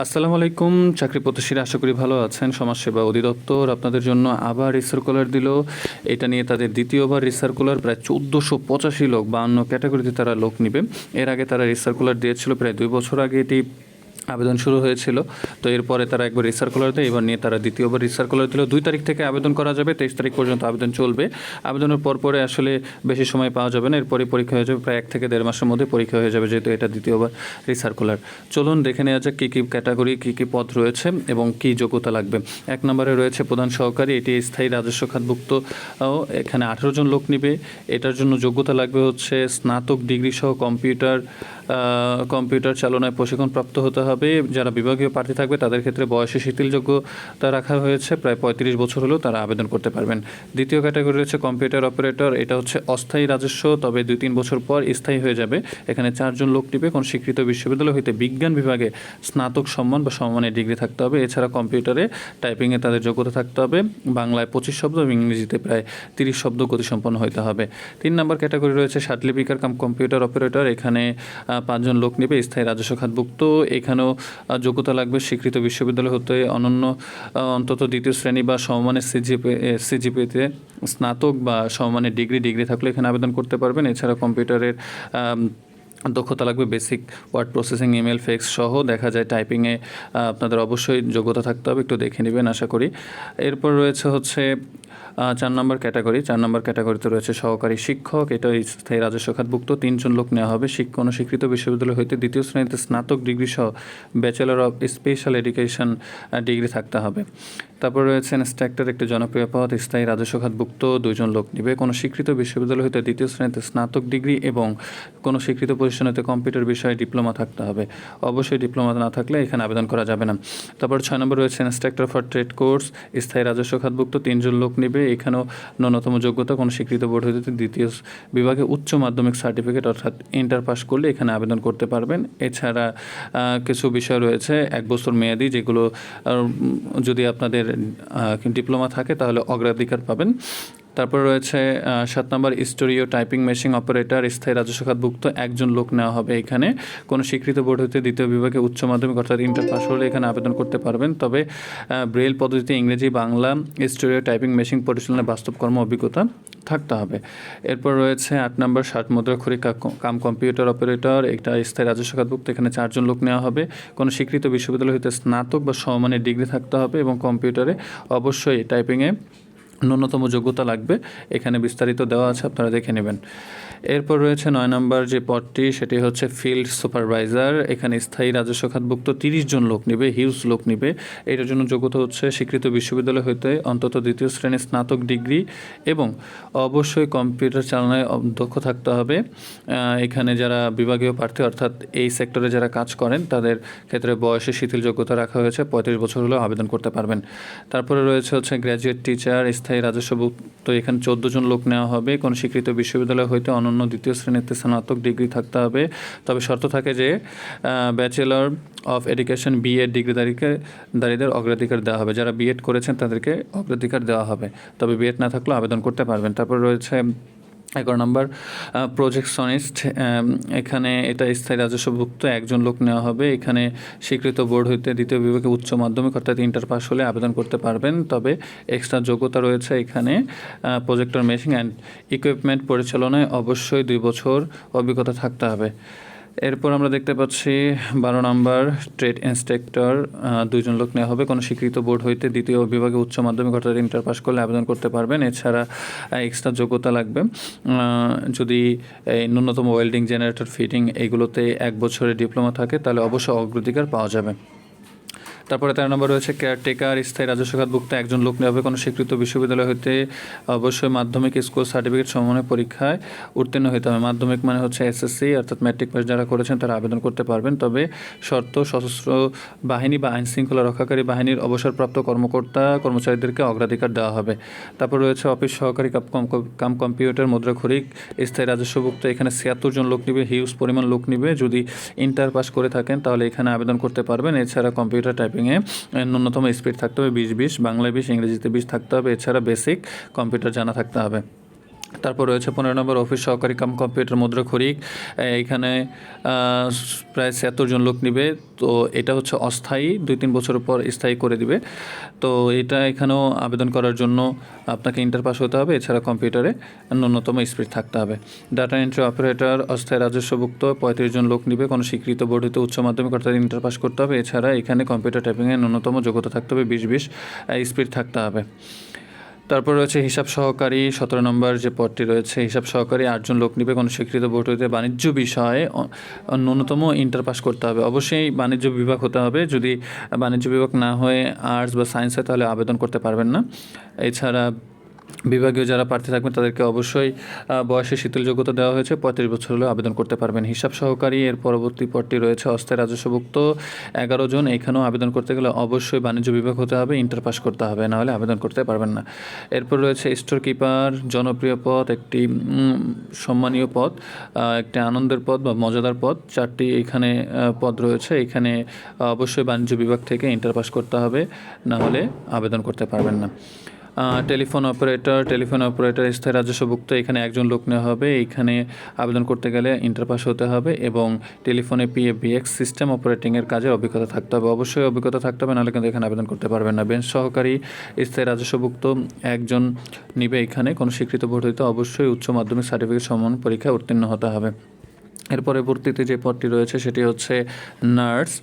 আসসালামু আলাইকুম। চাকরি প্রত্যাশীরা আশা করি ভালো আছেন। সমাজসেবা অধিদপ্তর আপনাদের জন্য আবার রিসার্কুলার দিল। এটা নিয়ে তাদের দ্বিতীয়বার রিসার্কুলার, প্রায় ১৪৮৫ লোক ৫২ ক্যাটাগরিতে তারা লোক নিবে। এর আগে তারা রিসার্কুলার দিয়েছিল, প্রায় ২ বছর আগে এটি আবেদন শুরু হয়েছিল। তো এরপরে তারা একবার রিসার্কুলার দেয়, এবার নিয়ে তারা দ্বিতীয়বার রিসার্কুলার দিল। ২ তারিখ থেকে আবেদন করা যাবে, ২৩ তারিখ পর্যন্ত আবেদন চলবে। আবেদনের পরে আসলে বেশি সময় পাওয়া যাবে না, এরপরে পরীক্ষা হয়ে যাবে, প্রায় ১ থেকে ১.৫ মাসের মধ্যে পরীক্ষা হয়ে যাবে, যেহেতু এটা দ্বিতীয়বার রিসার্কুলার। চলুন দেখে নেওয়া যাক কী কী ক্যাটাগরি, কী কী পদ রয়েছে এবং কী যোগ্যতা লাগবে। ১ নম্বরে রয়েছে প্রধান সহকারী, এটি স্থায়ী রাজস্ব খাতভুক্ত। এখানে ১৮ জন লোক নিবে। এটার জন্য যোগ্যতা লাগবে হচ্ছে স্নাতক ডিগ্রি সহ কম্পিউটার চালনায় প্রশিক্ষণপ্রাপ্ত হতে হবে। যারা বিভাগীয় প্রার্থী থাকবে তাদের ক্ষেত্রে বয়সে শিথিলযোগ্যতা রাখা হয়েছে, প্রায় ৩৫ বছর হলেও তারা আবেদন করতে পারবেন। দ্বিতীয় ক্যাটাগরি রয়েছে কম্পিউটার অপারেটর, এটা হচ্ছে অস্থায়ী রাজস্ব, তবে ২-৩ বছর পর স্থায়ী হয়ে যাবে। এখানে ৪ জন লোক নিবে। কোনো স্বীকৃত বিশ্ববিদ্যালয় হইতে বিজ্ঞান বিভাগে স্নাতক সম্মান বা সমমানের ডিগ্রি থাকতে হবে। এছাড়া কম্পিউটারে টাইপিংয়ে তাদের যোগ্যতা থাকতে হবে। বাংলায় ২৫ শব্দ এবং ইংরেজিতে প্রায় ৩০ শব্দ গতিসম্পন্ন হতে হবে। ৩ নম্বর ক্যাটাগরি রয়েছে সার্টিফিকার কাম কম্পিউটার অপারেটর, এখানে 5 জন লোক নেবে, স্থায়ী রাজস্ব খাতভুক্ত। এখানেও যোগ্যতা লাগবে স্বীকৃত বিশ্ববিদ্যালয় হতে অন্তত দ্বিতীয় শ্রেণী বা সমমানের সিজিপিতে স্নাতক বা সমমানের ডিগ্রি থাকলে এখানে আবেদন করতে পারবেন। এছাড়া কম্পিউটারের দক্ষতা লাগবে basic word processing, email, fax সহ। দেখা যায় টাইপিংয়ে আপনাদের অবশ্যই যোগ্যতা থাকতে হবে, একটু দেখে নেবেন আশা করি। এরপর রয়েছে হচ্ছে ৪ নম্বর ক্যাটাগরি। ৪ নম্বর ক্যাটাগরিতে রয়েছে সহকারী শিক্ষক, এটা স্থায়ী রাজস্ব খাতভুক্ত। 3 জন লোক নেওয়া হবে। কোনো স্বীকৃত বিশ্ববিদ্যালয় হইতে দ্বিতীয় শ্রেণীতে স্নাতক ডিগ্রি সহ bachelor of special education degree থাকতে হবে। তারপর রয়েছে ইন্সট্রাক্টর, একটি জনপ্রিয় পদ, স্থায়ী রাজস্ব খাতভুক্ত। 2 জন লোক নেবে। কোনো স্বীকৃত বিশ্ববিদ্যালয় হইতে দ্বিতীয় শ্রেণীতে স্নাতক ডিগ্রি এবং কোনো স্বীকৃত প্রতিষ্ঠানেতে কম্পিউটার বিষয়ে ডিপ্লোমা থাকতে হবে। অবশ্যই ডিপ্লোমা না থাকলে এখানে আবেদন করা যাবে না। তারপর 6 নম্বর রয়েছে ইন্সট্রাক্টর ফর ট্রেড কোর্স, স্থায়ী রাজস্ব খাতভুক্ত। 3 জন লোক নেবে। এখানেও ন্যূনতম যোগ্যতা কোনো স্বীকৃত বোর্ড হইতে দ্বিতীয় বিভাগে উচ্চ মাধ্যমিক সার্টিফিকেট অর্থাৎ ইন্টার পাস করলে এখানে আবেদন করতে পারবেন। এছাড়া কিছু বিষয় রয়েছে 1 বছর মেয়াদি, যেগুলো যদি আপনাদের ডিপ্লোমা থাকে তাহলে অগ্রাধিকার পাবেন। তারপর রয়েছে 7 নম্বর স্টোরিও টাইপিং মেশিন অপারেটর, স্থায়ী রাজস্ব খাতভুক্ত। 1 জন লোক নেওয়া হবে। এখানে কোনো স্বীকৃত বোর্ড হতে দ্বিতীয় বিভাগে উচ্চ মাধ্যমিক অর্থাৎ ইন্টার পাস হলে এখানে আবেদন করতে পারবেন, তবে ব্রেইল পদ্ধতিতে ইংরেজি বাংলা স্টোরিও টাইপিং মেশিন পরিচালনায় বাস্তব কর্ম অভিজ্ঞতা থাকতে হবে। এরপর রয়েছে 8 নম্বর 60 মুদ্রাক্ষরী কাম কম্পিউটার অপারেটর, একটা স্থায়ী রাজস্ব খাতভুক্ত। এখানে 4 জন লোক নেওয়া হবে। কোনো স্বীকৃত বিশ্ববিদ্যালয় হতে স্নাতক বা সমমানের ডিগ্রি থাকতে হবে এবং কম্পিউটারে অবশ্যই টাইপিংয়ে ন্যূনতম যোগ্যতা লাগবে। এখানে বিস্তারিত দেওয়া আছে, আপনারা দেখে নেবেন। এরপর রয়েছে 9 নম্বর যে পদটি, সেটি হচ্ছে ফিল্ড সুপারভাইজার। এখানে স্থায়ী রাজস্ব খাতভুক্ত। 30 জন লোক নেবে, হিউজ লোক নেবে। এটার জন্য যোগ্যতা হচ্ছে স্বীকৃত বিশ্ববিদ্যালয় হতে অন্তত দ্বিতীয় শ্রেণীর স্নাতক ডিগ্রি এবং অবশ্যই কম্পিউটার চালনায় দক্ষ থাকতে হবে। এখানে যারা বিভাগীয় প্রার্থী অর্থাৎ এই সেক্টরে যারা কাজ করেন তাদের ক্ষেত্রে বয়সে শিথিল যোগ্যতা রাখা হয়েছে, 35 বছর হলেও আবেদন করতে পারবেন। তারপরে রয়েছে হচ্ছে গ্র্যাজুয়েট টিচার, স্থায়ী রাজস্বভুক্ত। এখানে 14 জন লোক নেওয়া হবে। কোনো স্বীকৃত বিশ্ববিদ্যালয় হইতে অনন্য দ্বিতীয় শ্রেণীতে স্নাতক ডিগ্রি থাকতে হবে, তবে শর্ত থাকে যে ব্যাচেলর অফ এডুকেশন বিএড ডিগ্রিধারীদের অগ্রাধিকার দেওয়া হবে। যারা বিএড করেছেন তাদেরকে অগ্রাধিকার দেওয়া হবে, তবে বিএড না থাকলেও আবেদন করতে পারবেন। তারপর রয়েছে 11 নম্বর প্রজেকশনিস্ট, এখানে এটা স্থায়ী রাজস্বভুক্ত। 1 জন লোক নেওয়া হবে। এখানে স্বীকৃত বোর্ড হইতে দ্বিতীয় বিভাগে উচ্চ মাধ্যমিক অর্থাৎ ইন্টার পাস হলে আবেদন করতে পারবেন, তবে এক্সট্রা যোগ্যতা রয়েছে এখানে প্রজেক্টর মেশিন অ্যান্ড ইকুইপমেন্ট পরিচালনায় অবশ্যই 2 বছর অভিজ্ঞতা থাকতে হবে। এরপর আমরা দেখতে পাচ্ছি 12 নম্বর ট্রেড ইন্সট্রাক্টর, 2 জন লোক নেওয়া হবে। কোনো স্বীকৃত বোর্ড হইতে দ্বিতীয় বিভাগে উচ্চ মাধ্যমিক অর্থাৎ ইন্টার পাস করলে আবেদন করতে পারবেন। এছাড়া এক্সট্রা যোগ্যতা লাগবে যদি ন্যূনতম ওয়েল্ডিং, জেনারেটর ফিটিং এইগুলোতে 1 বছরের ডিপ্লোমা থাকে তাহলে অবশ্যই অগ্রাধিকার পাওয়া যাবে। তারপরে 13 নম্বর রয়েছে কেয়ারটেকার, স্থায়ী রাজস্ব খাতভুক্ত। 1 জন লোক নেওয়া হবে। কোনো স্বীকৃত বিশ্ববিদ্যালয় হতে অবশ্যই মাধ্যমিক স্কুল সার্টিফিকেট সমমানের পরীক্ষায় উত্তীর্ণ হতে হবে। মাধ্যমিক মানে হচ্ছে এসএসসি অর্থাৎ ম্যাট্রিক পাস যারা করেছেন তারা আবেদন করতে পারবেন, তবে শর্ত সশস্ত্র বাহিনী বা আইন শৃঙ্খলা রক্ষাকারী বাহিনীর অবসরপ্রাপ্ত কর্মচারীদেরকে অগ্রাধিকার দেওয়া হবে। তারপর রয়েছে অফিস সহকারী কাম কম্পিউটার মুদ্রাক্ষরিক, স্থায়ী রাজস্বভুক্ত। এখানে 76 জন লোক নিবে, হিউজ পরিমাণ লোক নিবে। যদি ইন্টার পাস করে থাকেন তাহলে এখানে আবেদন করতে পারবেন। এছাড়া কম্পিউটার টাইপিংয়ে ন্যূনতম স্পিড থাকতে হবে 20-20, বাংলায় 20, ইংরেজিতে 20 থাকতে হবে। এছাড়া বেসিক কম্পিউটার জানা থাকতে হবে। তারপর রয়েছে 15 নম্বর অফিস সহকারী কাম কম্পিউটার মুদ্রাক্ষরিক। এইখানে প্রায় ৭৬ জন লোক নিবে। তো এটা হচ্ছে অস্থায়ী, 2-3 বছরের পর স্থায়ী করে দিবে। তো এটা এখানেও আবেদন করার জন্য আপনাকে ইন্টার পাস হতে হবে, এছাড়া কম্পিউটারে ন্যূনতম স্পিড থাকতে হবে। ডাটা এন্ট্রি অপারেটর অস্থায়ী রাজস্বভুক্ত 35 জন লোক নিবে, কোনো স্বীকৃত বোর্ড হতে উচ্চ মাধ্যমিক অর্থাৎ ইন্টার পাস করতে হবে। এছাড়া এখানে কম্পিউটার টাইপিংয়ে ন্যূনতম যোগ্যতা থাকতে হবে, 20 স্পিড থাকতে হবে। তারপর রয়েছে হিসাব সহকারী, 17 নম্বর যে পদটি রয়েছে হিসাব সহকারী 8 জন লোক নিবে, কোনো স্বীকৃত বোর্ড হতে বাণিজ্য বিষয়ে ন্যূনতম ইন্টার পাস করতে হবে। অবশ্যই বাণিজ্য বিভাগ হতে হবে, যদি বাণিজ্য বিভাগ না হয়ে আর্টস বা সায়েন্স হয় তাহলে আবেদন করতে পারবেন না। এছাড়া বিভাগীয় যারা প্রার্থী থাকবেন তাদেরকে অবশ্যই বয়সে শিথিল যোগ্যতা দেওয়া হয়েছে, 35 বছর হলেও আবেদন করতে পারবেন। হিসাব সহকারী এর পরবর্তী পদটি রয়েছে অস্থায়ী রাজস্বভুক্ত 11 জন। এখানেও আবেদন করতে গেলে অবশ্যই বাণিজ্য বিভাগ হতে হবে, ইন্টার পাস করতে হবে, নাহলে আবেদন করতে পারবেন না। এরপর রয়েছে স্টোর কিপার, জনপ্রিয় পদ, একটি সম্মানীয় পদ, একটি আনন্দের পদ বা মজাদার পদ। 4টি এখানে পদ রয়েছে। এখানে অবশ্যই বাণিজ্য বিভাগ থেকে ইন্টার পাস করতে হবে, নাহলে আবেদন করতে পারবেন না। টেলিফোন অপারেটর স্থায়ী রাজস্বভুক্ত, এখানে 1 জন লোক নেওয়া হবে। এইখানে আবেদন করতে গেলে ইন্টার পাস হতে হবে এবং টেলিফোনে PBX সিস্টেম অপারেটিংয়ের কাজে অভিজ্ঞতা থাকতে হবে, অবশ্যই অভিজ্ঞতা থাকতে হবে, নাহলে কিন্তু এখানে আবেদন করতে পারবেন না। বেঞ্চ সহকারী স্থায়ী রাজস্বভুক্ত 1 জন নিবে, এখানে কোনো স্বীকৃত বোর্ড হইতে অবশ্যই উচ্চ মাধ্যমিক সার্টিফিকেট সমান পরীক্ষায় উত্তীর্ণ হতে হবে। এর পরবর্তীতে যে পদটি রয়েছে সেটি হচ্ছে নার্স।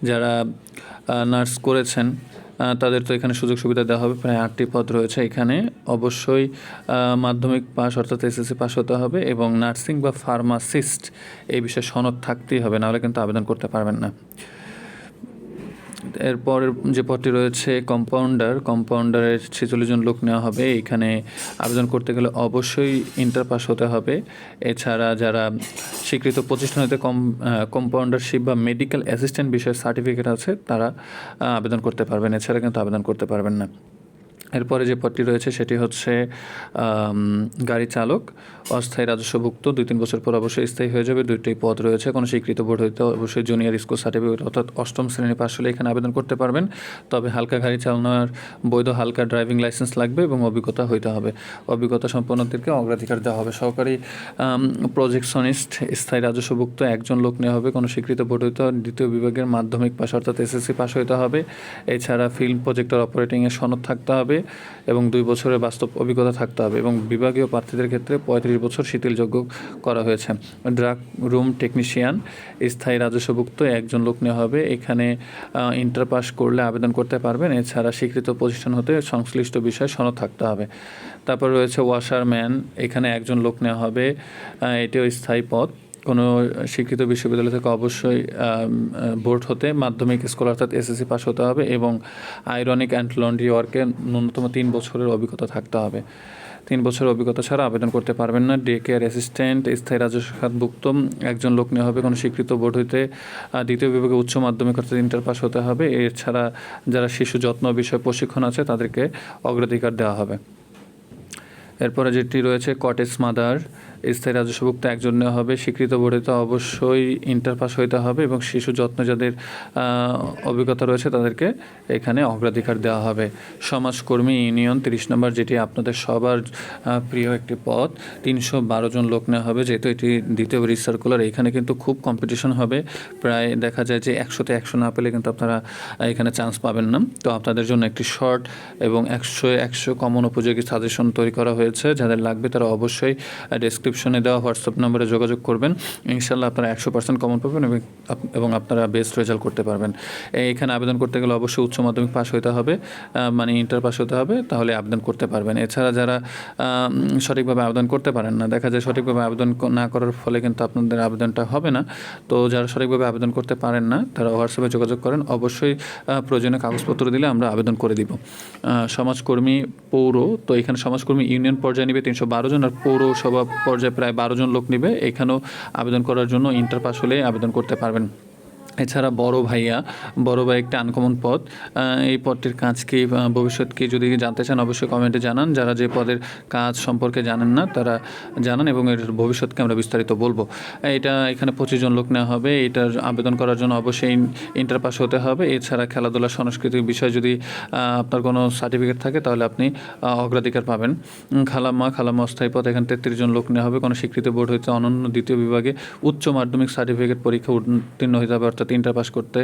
যারা নার্স করেছেন তাদের তো এখানে সুযোগ সুবিধা দেওয়া হবে, প্রায় 8টি পদ রয়েছে। এখানে অবশ্যই মাধ্যমিক পাস অর্থাৎ SSC পাস হতে হবে এবং নার্সিং বা ফার্মাসিস্ট এই বিষয়ে সনদ থাকতেই হবে, নাহলে কিন্তু আবেদন করতে পারবেন না। এরপর যে পদটি রয়েছে কম্পাউন্ডারের 46 জন লোক নেওয়া হবে। এখানে আবেদন করতে গেলে অবশ্যই ইন্টার পাস হতে হবে। এছাড়া যারা স্বীকৃত প্রতিষ্ঠান হতে কম্পাউন্ডারশিপ বা মেডিকেল অ্যাসিস্ট্যান্ট বিষয়ে সার্টিফিকেট আছে তারা আবেদন করতে পারবেন, এছাড়া কিন্তু আবেদন করতে পারবেন না। এরপরে যে পদটি রয়েছে সেটি হচ্ছে গাড়ি চালক, অস্থায়ী রাজস্বভুক্ত, 2-3 বছর পর অবশ্যই স্থায়ী হয়ে যাবে। 2টি পদ রয়েছে, কোনো স্বীকৃত বোর্ড হইতে অবশ্যই জুনিয়র স্কুল সার্টিফিকেট অর্থাৎ 8ম শ্রেণী পাস হলে এখানে আবেদন করতে পারবেন। তবে হালকা গাড়ি চালানোর বৈধ হালকা ড্রাইভিং লাইসেন্স লাগবে এবং অভিজ্ঞতা হইতে হবে, অভিজ্ঞতা সম্পন্নদেরকে অগ্রাধিকার দেওয়া হবে। সহকারী প্রজেকশনিস্ট স্থায়ী রাজস্বভুক্ত 1 জন লোক নেওয়া হবে, কোনো স্বীকৃত বোর্ড হইতে দ্বিতীয় বিভাগের মাধ্যমিক পাস অর্থাৎ SSC পাস হইতে হবে। এছাড়া ফিল্ম প্রজেক্টর অপারেটিংয়ের সনদ থাকতে হবে এবং 2 বছরের বাস্তব অভিজ্ঞতা থাকতে হবে এবং বিভাগীয় প্রার্থীদের ক্ষেত্রে 35 বছর শিথিলযোগ্য করা হয়েছে। ড্রাগ রুম টেকনিশিয়ান স্থায়ী রাজস্বভুক্ত 1 জন লোক নেওয়া হবে। এখানে ইন্টার পাস করলে আবেদন করতে পারবেন, এছাড়া স্বীকৃত প্রতিষ্ঠান হতে সংশ্লিষ্ট বিষয়ে সনদ থাকতে হবে। তারপর রয়েছে ওয়াশারম্যান, এখানে 1 জন লোক নেওয়া হবে, এটিও স্থায়ী পদ। কোনো শিক্ষিত বিশ্ববিদ্যালয় থেকে অবশ্যই বোর্ড হতে মাধ্যমিক স্কুল অর্থাৎ SSC পাস হতে হবে এবং আয়রনিক অ্যান্ড লন্ড্রি ওয়ার্কে ন্যূনতম 3 বছরের অভিজ্ঞতা থাকতে হবে। 3 বছরের অভিজ্ঞতা ছাড়া আবেদন করতে পারবেন না। ডে কেয়ার অ্যাসিস্ট্যান্ট স্থায়ী রাজস্বভুক্ত 1 জন লোক নেওয়া হবে, কোনো স্বীকৃত বোর্ড হইতে দ্বিতীয় বিভাগে উচ্চ মাধ্যমিক অর্থাৎ ইন্টার পাস হতে হবে। এছাড়া যারা শিশু যত্ন বিষয়ে প্রশিক্ষণ আছে তাদেরকে অগ্রাধিকার দেওয়া হবে। এরপরে যেটি রয়েছে কটেজ মাদার স্থায়ী রাজস্বভুক্ত 1 জন নেওয়া হবে, স্বীকৃত বোর্ডে তো অবশ্যই ইন্টার পাস হইতে হবে এবং শিশু যত্ন যাদের অভিজ্ঞতা রয়েছে তাদেরকে এখানে অগ্রাধিকার দেওয়া হবে। সমাজকর্মী ইউনিয়ন 30 নম্বর, যেটি আপনাদের সবার প্রিয় একটি পদ, 312 জন লোক নেওয়া হবে। যেহেতু এটি দ্বিতীয় রিসার্কুলার, এখানে কিন্তু খুব কম্পিটিশন হবে, প্রায় দেখা যায় যে 100-তে 100 না পেলে কিন্তু আপনারা এখানে চান্স পাবেন না। তো আপনাদের জন্য একটি শর্ট এবং 100-100 কমন উপযোগী সাজেশন তৈরি করা হয়েছে, যাদের লাগবে তারা অবশ্যই ডেসক্রিপশনে দেওয়া হোয়াটসঅ্যাপ নম্বরে যোগাযোগ করবেন। ইনশাল্লাহ আপনারা 100% কমন পাবেন এবং আপনারা বেস্ট রেজাল্ট করতে পারবেন। এখানে আবেদন করতে গেলে অবশ্যই উচ্চ মাধ্যমিক পাস হতে হবে, মানে ইন্টার পাস হতে হবে, তাহলে আবেদন করতে পারবেন। এছাড়া যারা সঠিকভাবে আবেদন করতে পারেন না, দেখা যায় সঠিকভাবে আবেদন না করার ফলে কিন্তু আপনাদের আবেদনটা হবে না। তো যারা সঠিকভাবে আবেদন করতে পারেন না তারা হোয়াটসঅ্যাপে যোগাযোগ করেন, অবশ্যই প্রয়োজনীয় কাগজপত্র দিলে আমরা আবেদন করে দিব। সমাজকর্মী পৌর, তো এখানে সমাজকর্মী ইউনিয়ন পর্যায়ে নেবে 312 জন আর পৌরসভা পর্যায়ে প্রায় 12 জন লোক নেবে। এখানেও আবেদন করার জন্য ইন্টার পাস হলে আবেদন করতে পারবেন। এছাড়া বড় ভাই একটা আনকমন পদ। এই পদটির কাজ কি, ভবিষ্যৎ কি যদি জানতে চান অবশ্যই কমেন্টে জানান। যারা যে পদের কাজ সম্পর্কে জানেন না তারা জানান এবং এর ভবিষ্যৎকে আমরা বিস্তারিত বলবো। এখানে 25 জন লোক নেওয়া হবে। এটার আবেদন করার জন্য অবশ্যই ইন্টার পাস হতে হবে। এছাড়া খেলাধুলা সাংস্কৃতিক বিষয় যদি আপনার কোনো সার্টিফিকেট থাকে তাহলে আপনি অগ্রাধিকার পাবেন। খালাম্মা অস্থায়ী পদ, এখানে 33 জন লোক নেওয়া হবে। কোনো স্বীকৃত বোর্ড হইতে অনন্য দ্বিতীয় বিভাগে উচ্চ মাধ্যমিক সার্টিফিকেট পরীক্ষা উত্তীর্ণ হতে হবে, অর্থাৎ ইন্টার পাস করতে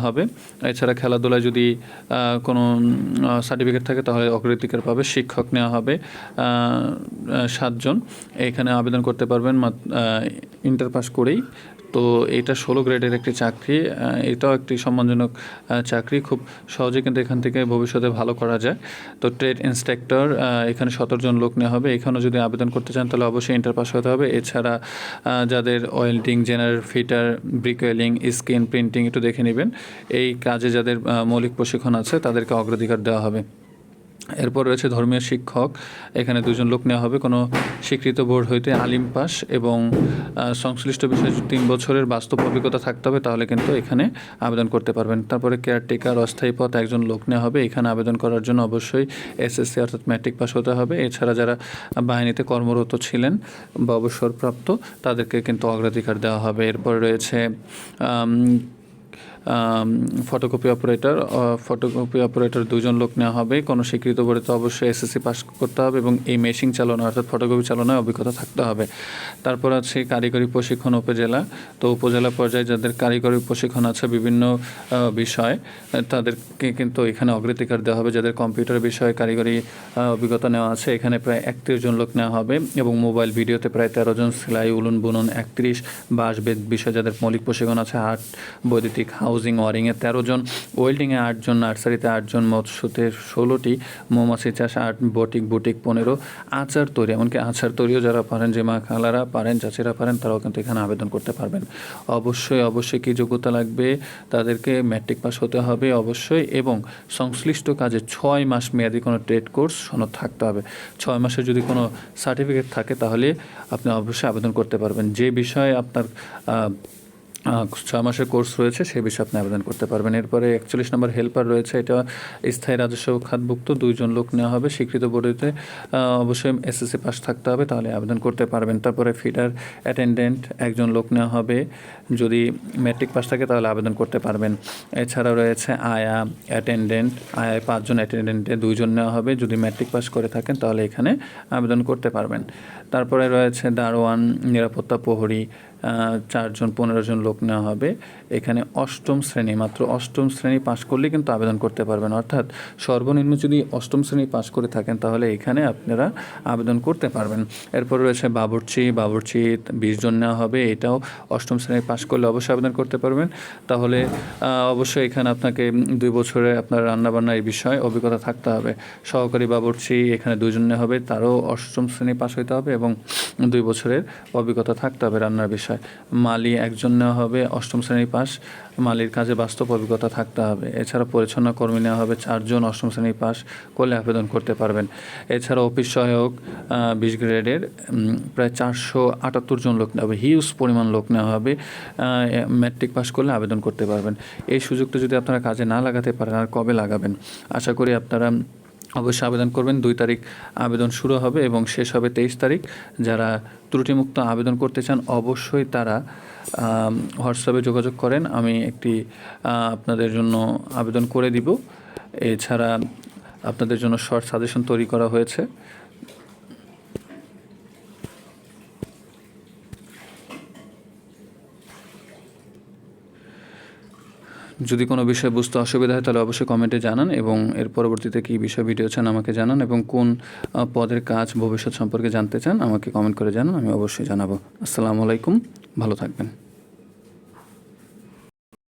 হবে। এছাড়া খেলাধুলায় যদি কোনো সার্টিফিকেট থাকে তাহলে অগ্রাধিকার পাবে। শিক্ষক নেওয়া হবে 7 জন। এখানে আবেদন করতে পারবেন ইন্টার পাস করেই। তো এটা 16 গ্রেডের একটি চাকরি। এটাও একটি সম্মানজনক চাকরি, খুব সহজে কিন্তু এখান থেকে ভবিষ্যতে ভালো করা যায়। তো ট্রেড ইন্সট্রাক্টর, এখানে 17 জন লোক নেওয়া হবে। এখানেও যদি আবেদন করতে চান তাহলে অবশ্যই ইন্টার পাস হতে হবে। এছাড়া যাদের welding, general fitter, bricklaying, screen printing একটু দেখে নেবেন। এই কাজে যাদের মৌলিক প্রশিক্ষণ আছে তাদেরকে অগ্রাধিকার দেওয়া হবে। এরপর রয়েছে ধর্মীয় শিক্ষক, এখানে 2 জন লোক নেওয়া হবে। কোনো স্বীকৃত বোর্ড হইতে আলিম পাস এবং সংশ্লিষ্ট বিষয়ে 3 বছরের বাস্তব অভিজ্ঞতা থাকতে হবে, তাহলে কিন্তু এখানে আবেদন করতে পারবেন। তারপরে কেয়ারটেকার অস্থায়ী পদ 1 জন লোক নেওয়া হবে। এখানে আবেদন করার জন্য অবশ্যই এসএসসি অর্থাৎ ম্যাট্রিক পাস হতে হবে। এছাড়া যারা বাহিনীতে কর্মরত ছিলেন বা অবসরপ্রাপ্ত তাদেরকে কিন্তু অগ্রাধিকার দেওয়া হবে। এরপর রয়েছে ফটোকপি অপারেটর 2 জন লোক নেওয়া হবে। কোনো স্বীকৃত বোর্ডে তো অবশ্যই এসএসসি পাস করতে হবে এবং এই মেশিং চালানো অর্থাৎ ফটোকপি চালানোয় অভিজ্ঞতা থাকতে হবে। তারপর আছে কারিগরি প্রশিক্ষণ উপজেলা। তো উপজেলা পর্যায়ে যাদের কারিগরি প্রশিক্ষণ আছে বিভিন্ন বিষয়, তাদেরকে কিন্তু এখানে অগ্রাধিকার দেওয়া হবে। যাদের কম্পিউটার বিষয়ে কারিগরি অভিজ্ঞতা নেওয়া আছে এখানে প্রায় 31 জন লোক নেওয়া হবে এবং মোবাইল ভিডিওতে প্রায় 13 জন, সেলাই উলুন বুনন 31, বাঁশবেত বিষয়ে যাদের মৌলিক প্রশিক্ষণ আছে 8, বৈদ্যুতিক হাউজিং ওয়ারিংয়ে 13 জন, ওয়েল্ডিংয়ে 8 জন, নার্সারিতে 8 জন, মৎস্যতে 16টি, মৌমাছি চাষ 8, বুটিক 15, আচার তৈরি, এমনকি আচার তৈরিও যারা পারেন, যে মা খালারা পারেন, চাচিরা পারেন, তারাও কিন্তু এখানে আবেদন করতে পারবেন। অবশ্যই কী যোগ্যতা লাগবে, তাদেরকে ম্যাট্রিক পাস হতে হবে অবশ্যই এবং সংশ্লিষ্ট কাজে 6 মাস মেয়াদি কোনো ট্রেড কোর্স সনদ থাকতে হবে। 6 মাসের যদি কোনো সার্টিফিকেট থাকে তাহলে আপনি অবশ্যই আবেদন করতে পারবেন। যে বিষয়ে আপনার 6 মাসের কোর্স রয়েছে সেই বিষয়ে আপনি আবেদন করতে পারবেন। এরপরে 41 নম্বর হেল্পার রয়েছে, এটা স্থায়ী রাজস্ব খাতভুক্ত 2 জন লোক নেওয়া হবে। স্বীকৃত বোর্ডেতে অবশ্যই এসএসসি পাস থাকতে হবে, তাহলে আবেদন করতে পারবেন। তারপরে ফিডার অ্যাটেন্ডেন্ট 1 জন লোক নেওয়া হবে, যদি ম্যাট্রিক পাস থাকে তাহলে আবেদন করতে পারবেন। এছাড়া রয়েছে আয়া 5 জন, অ্যাটেন্ডেন্টে 2 জন নেওয়া হবে, যদি ম্যাট্রিক পাস করে থাকেন তাহলে এখানে আবেদন করতে পারবেন। তারপরে রয়েছে দারোয়ান, নিরাপত্তা প্রহরী 4 জন, 15 জন লোক নেওয়া হবে। এখানে মাত্র অষ্টম শ্রেণী পাশ করলে কিন্তু আবেদন করতে পারবেন, অর্থাৎ সর্বনিম্ন যদি 8ম শ্রেণী পাশ করে থাকেন তাহলে এখানে আপনারা আবেদন করতে পারবেন। এরপর রয়েছে বাবুর্চি 20 জন নেওয়া হবে, এটাও 8ম শ্রেণী পাশ করলে অবশ্যই আবেদন করতে পারবেন। তাহলে অবশ্যই এখানে আপনাকে 2 বছরে আপনার রান্নাবান্না এই বিষয়ে অভিজ্ঞতা থাকতে হবে। সহকারী বাবুর্চি এখানে 2 জন নেওয়া হবে, তারও 8ম শ্রেণী পাশ হইতে হবে এবং 2 বছরের অভিজ্ঞতা থাকতে হবে রান্নার বিষয়। মালি 1 জন নেওয়া হবে, 8ম শ্রেণী পাস, মালির কাজে বাস্তব অভিজ্ঞতা থাকতে হবে। এছাড়া পরিচ্ছন্ন কর্মী নেওয়া হবে 4 জন, 8ম শ্রেণী পাস করলে আবেদন করতে পারবেন। এছাড়া অফিস সহায়ক 20 গ্রেডের প্রায় 478 জন লোক নেওয়া হবে, হিউজ পরিমাণ লোক নেওয়া হবে, ম্যাট্রিক পাস করলে আবেদন করতে পারবেন। এই সুযোগটা যদি আপনারা কাজে না লাগাতে পারেন আর কবে লাগাবেন? আশা করি আপনারা অবশ্যই আবেদন করবেন। 2 তারিখ আবেদন শুরু হবে এবং শেষ হবে 23 তারিখ। যারা ত্রুটিমুক্ত আবেদন করতে চান অবশ্যই তারা হোয়াটসঅ্যাপে যোগাযোগ করেন, আমি একটি আপনাদের জন্য আবেদন করে দিব। এছাড়া আপনাদের জন্য শর্ট সাজেশন তৈরি করা হয়েছে। যদি কোনো বিষয় বুঝতে অসুবিধা হয় তাহলে অবশ্যই কমেন্টে জানান এবং এর পরবর্তীতে কী বিষয় ভিডিও চান আমাকে জানান এবং কোন পদের কাজ ভবিষ্যৎ সম্পর্কে জানতে চান আমাকে কমেন্ট করে জানান, আমি অবশ্যই জানাবো। আসসালামু আলাইকুম, ভালো থাকবেন।